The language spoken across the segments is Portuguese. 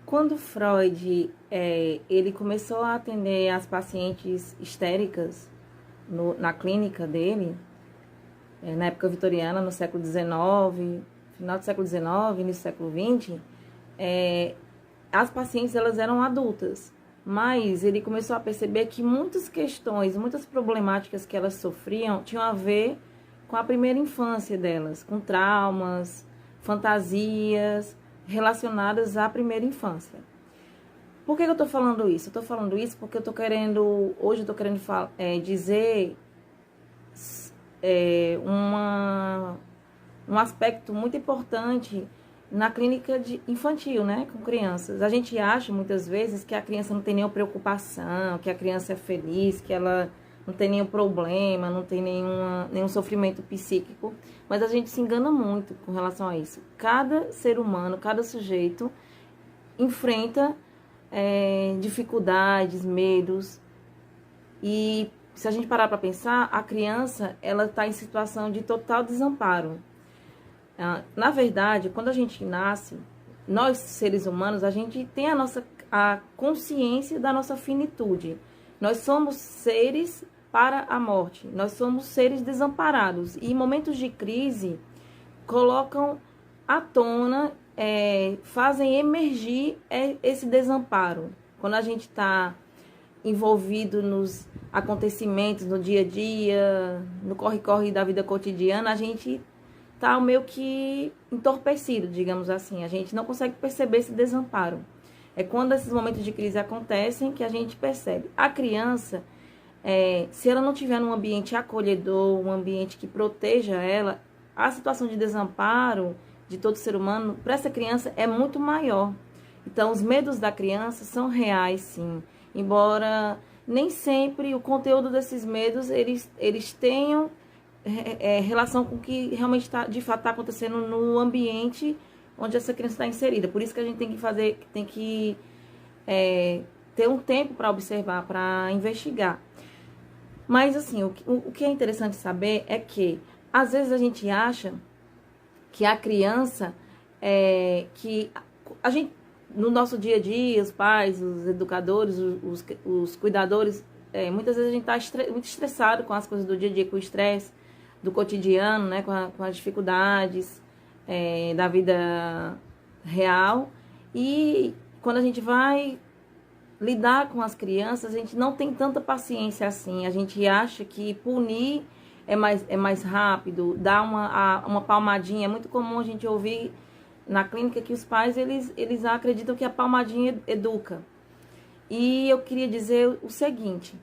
Quando Freud ele começou a atender as pacientes histéricas na clínica dele, na época vitoriana, no século XIX, final do século XIX, início do século XX, as pacientes elas eram adultas, mas ele começou a perceber que muitas questões, muitas problemáticas que elas sofriam tinham a ver com a primeira infância delas, com traumas, fantasias relacionadas à primeira infância. Por que eu estou falando isso? Eu estou falando isso porque hoje eu estou querendo dizer um aspecto muito importante na clínica infantil, né, com crianças. A gente acha muitas vezes que a criança não tem nenhuma preocupação, que a criança é feliz, que ela não tem nenhum problema, não tem nenhum sofrimento psíquico, mas a gente se engana muito com relação a isso. Cada ser humano, cada sujeito enfrenta dificuldades, medos, e se a gente parar para pensar, a criança ela está em situação de total desamparo. Na verdade, quando a gente nasce, nós seres humanos, a gente tem a consciência da nossa finitude. Nós somos seres para a morte, nós somos seres desamparados. E em momentos de crise, colocam à tona, fazem emergir esse desamparo. Quando a gente está envolvido nos acontecimentos, no dia a dia, no corre-corre da vida cotidiana, a gente está meio que entorpecido, digamos assim. A gente não consegue perceber esse desamparo. É quando esses momentos de crise acontecem que a gente percebe. A criança, se ela não tiver num ambiente acolhedor, um ambiente que proteja ela, a situação de desamparo de todo ser humano, para essa criança, é muito maior. Então, os medos da criança são reais, sim. Embora nem sempre o conteúdo desses medos, eles tenham relação com o que realmente de fato está acontecendo no ambiente onde essa criança está inserida. Por isso que a gente tem que ter um tempo para observar, para investigar. Mas, assim, o que é interessante saber é que, às vezes, a gente acha que a criança, que a gente, no nosso dia a dia, os pais, os educadores, os cuidadores, muitas vezes a gente está muito estressado com as coisas do dia a dia, com o estresse do cotidiano, né, com as dificuldades da vida real. E quando a gente vai lidar com as crianças, a gente não tem tanta paciência assim. A gente acha que punir é mais rápido, dar uma palmadinha. É muito comum a gente ouvir na clínica que os pais eles acreditam que a palmadinha educa. E eu queria dizer o seguinte: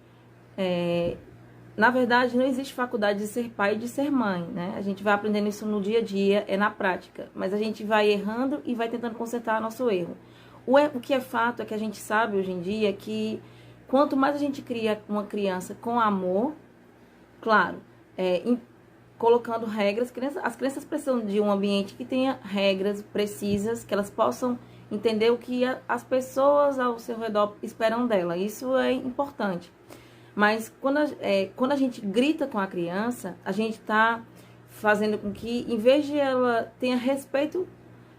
na verdade, não existe faculdade de ser pai e de ser mãe, né? A gente vai aprendendo isso no dia a dia, na prática. Mas a gente vai errando e vai tentando consertar nosso erro. O que é fato é que a gente sabe hoje em dia que quanto mais a gente cria uma criança com amor, claro, colocando regras, as crianças precisam de um ambiente que tenha regras precisas, que elas possam entender o que as pessoas ao seu redor esperam dela. Isso é importante. Mas quando a gente grita com a criança, a gente está fazendo com que, em vez de ela tenha respeito,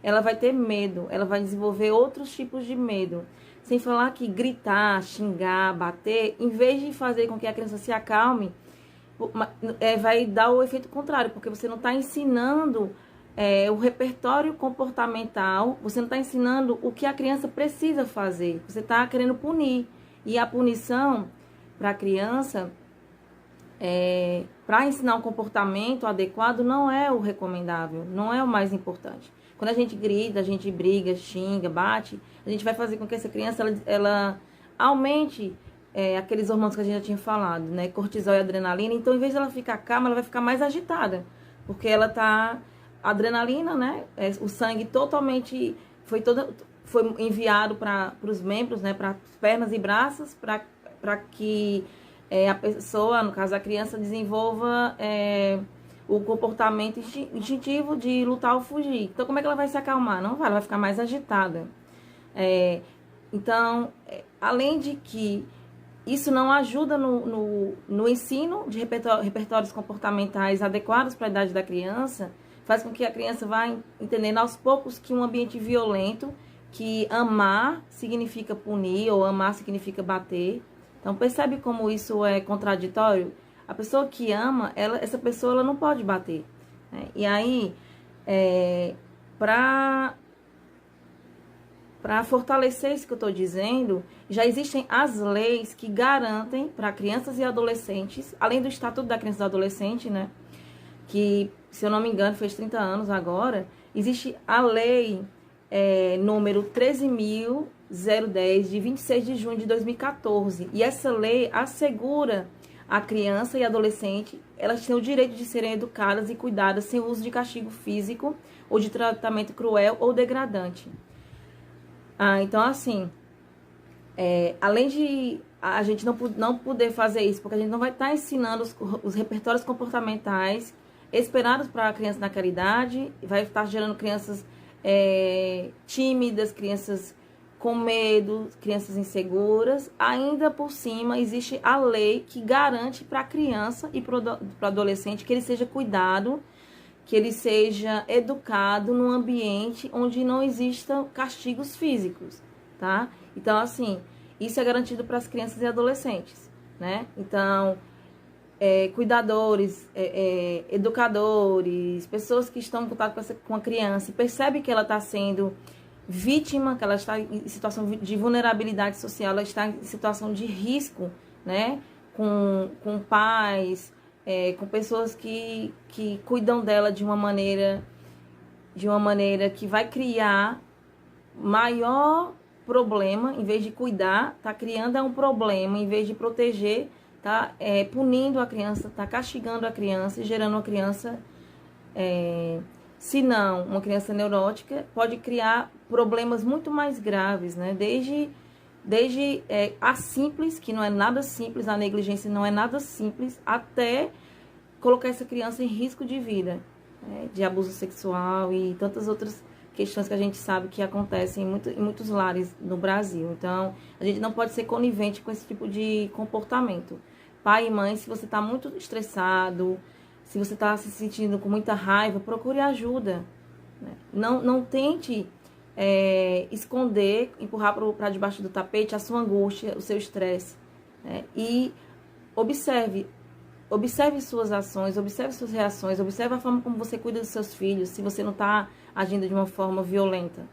ela vai ter medo, ela vai desenvolver outros tipos de medo. Sem falar que gritar, xingar, bater, em vez de fazer com que a criança se acalme, vai dar o efeito contrário, porque você não está ensinando o repertório comportamental, você não está ensinando o que a criança precisa fazer, você está querendo punir. E a punição para a criança, para ensinar um comportamento adequado, não é o recomendável, não é o mais importante. Quando a gente grita, a gente briga, xinga, bate, a gente vai fazer com que essa criança ela aumente aqueles hormônios que a gente já tinha falado, né? Cortisol e adrenalina. Então, em vez de ela ficar calma, ela vai ficar mais agitada, porque ela tá adrenalina, né? O sangue totalmente foi enviado para os membros, né? Para pernas e braços, para que a pessoa, no caso a criança, desenvolva o comportamento instintivo de lutar ou fugir. Então, como é que ela vai se acalmar? Não vai, ela vai ficar mais agitada. Então, além de que isso não ajuda no ensino de repertórios comportamentais adequados para a idade da criança, faz com que a criança vá entendendo aos poucos que um ambiente violento que amar significa punir ou amar significa bater. Então percebe como isso é contraditório? A pessoa que ama, essa pessoa ela não pode bater, né? E aí, para fortalecer isso que eu estou dizendo, já existem as leis que garantem para crianças e adolescentes, além do Estatuto da Criança e do Adolescente, né? Que, se eu não me engano, fez 30 anos agora, existe a lei número 13.010, de 26 de junho de 2014. E essa lei assegura a criança e adolescente, elas têm o direito de serem educadas e cuidadas sem uso de castigo físico ou de tratamento cruel ou degradante. Então, assim, além de a gente não poder fazer isso, porque a gente não vai estar ensinando os repertórios comportamentais esperados para a criança naquela idade, vai estar gerando crianças tímidas, crianças com medo, crianças inseguras. Ainda por cima, existe a lei que garante para a criança e para o adolescente que ele seja cuidado, que ele seja educado num ambiente onde não existam castigos físicos, tá? Então, assim, isso é garantido para as crianças e adolescentes, né? Então, cuidadores, educadores, pessoas que estão em contato com a criança e percebem que ela está sendo vítima, que ela está em situação de vulnerabilidade social, ela está em situação de risco, né? Com pais, com pessoas que cuidam dela de uma maneira que vai criar maior problema. Em vez de cuidar, tá criando um problema. Em vez de proteger, tá punindo a criança, tá castigando a criança e gerando uma criança, se não uma criança neurótica, pode criar problemas muito mais graves, né? Desde a simples, que não é nada simples, a negligência não é nada simples, até colocar essa criança em risco de vida, de abuso sexual e tantas outras questões que a gente sabe que acontecem em muitos lares no Brasil. Então, a gente não pode ser conivente com esse tipo de comportamento. Pai e mãe, se você está muito estressado, se você está se sentindo com muita raiva, procure ajuda, né? Não tente esconder, empurrar para debaixo do tapete a sua angústia, o seu estresse, né? E observe suas ações, observe suas reações, observe a forma como você cuida dos seus filhos, se você não está agindo de uma forma violenta.